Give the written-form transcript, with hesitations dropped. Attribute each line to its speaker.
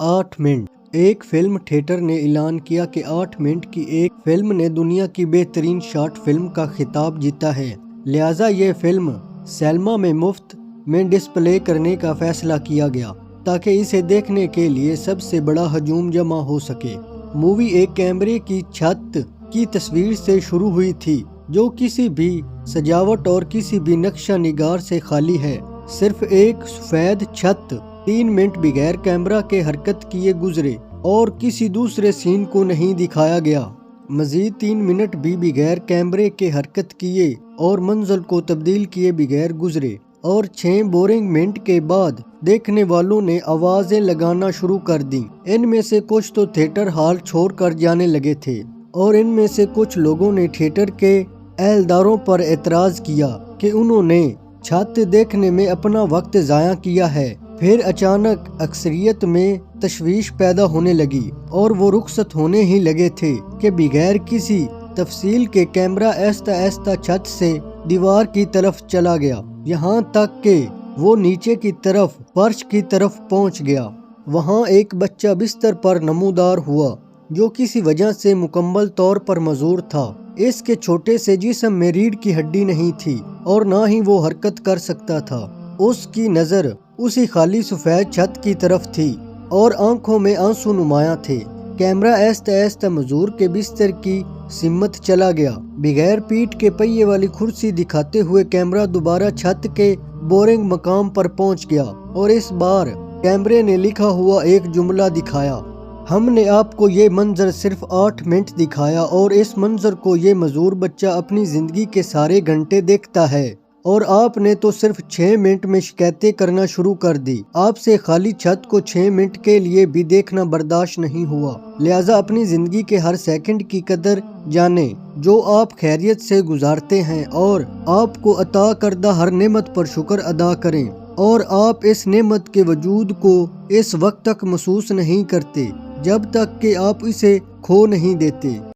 Speaker 1: 8 minute ایک film theatre نے اعلان کیا کہ 8 منٹ کی ایک فلم نے دنیا کی بہترین شارٹ فلم کا خطاب جیتا ہے، لہٰذا یہ فلم سینما میں مفت میں ڈسپلے کرنے کا فیصلہ کیا گیا تاکہ اسے دیکھنے کے لیے سب سے بڑا ہجوم جمع ہو سکے۔ مووی ایک کیمرے کی چھت کی تصویر سے شروع ہوئی تھی جو کسی بھی سجاوٹ اور کسی بھی نقشہ نگار سے خالی ہے، صرف ایک سفید چھت۔ 3 منٹ بغیر کیمرہ کے حرکت کیے گزرے اور کسی دوسرے سین کو نہیں دکھایا گیا۔ مزید 3 منٹ بھی بغیر کیمرے کے حرکت کیے اور منظر کو تبدیل کیے بغیر گزرے اور 6 بورنگ منٹ کے بعد دیکھنے والوں نے آوازیں لگانا شروع کر دیں۔ ان میں سے کچھ تو تھیٹر ہال چھوڑ کر جانے لگے تھے اور ان میں سے کچھ لوگوں نے تھیٹر کے اہلداروں پر اعتراض کیا کہ انہوں نے چھت دیکھنے میں اپنا وقت ضائع کیا ہے۔ پھر اچانک اکثریت میں تشویش پیدا ہونے لگی اور وہ رخصت ہونے ہی لگے تھے کہ بغیر کسی تفصیل کے کیمرہ آہستہ آہستہ چھت سے دیوار کی طرف چلا گیا، یہاں تک کہ وہ نیچے کی طرف فرش کی طرف پہنچ گیا۔ وہاں ایک بچہ بستر پر نمودار ہوا جو کسی وجہ سے مکمل طور پر معذور تھا۔ اس کے چھوٹے سے جسم میں ریڑھ کی ہڈی نہیں تھی اور نہ ہی وہ حرکت کر سکتا تھا۔ اس کی نظر اسی خالی سفید چھت کی طرف تھی اور آنکھوں میں آنسو نمایاں تھے۔ کیمرہ آہستہ آہستہ معذور کے بستر کی سمت چلا گیا۔ بغیر پیٹھ کے پہیے والی کرسی دکھاتے ہوئے کیمرہ دوبارہ چھت کے بورنگ مقام پر پہنچ گیا اور اس بار کیمرے نے لکھا ہوا ایک جملہ دکھایا: ہم نے آپ کو یہ منظر صرف 8 منٹ دکھایا اور اس منظر کو یہ معذور بچہ اپنی زندگی کے سارے گھنٹے دیکھتا ہے اور آپ نے تو صرف 6 منٹ میں شکایتیں کرنا شروع کر دی۔ آپ سے خالی چھت کو 6 منٹ کے لیے بھی دیکھنا برداشت نہیں ہوا، لہٰذا اپنی زندگی کے ہر سیکنڈ کی قدر جانیں جو آپ خیریت سے گزارتے ہیں اور آپ کو عطا کردہ ہر نعمت پر شکر ادا کریں، اور آپ اس نعمت کے وجود کو اس وقت تک محسوس نہیں کرتے جب تک کہ آپ اسے کھو نہیں دیتے۔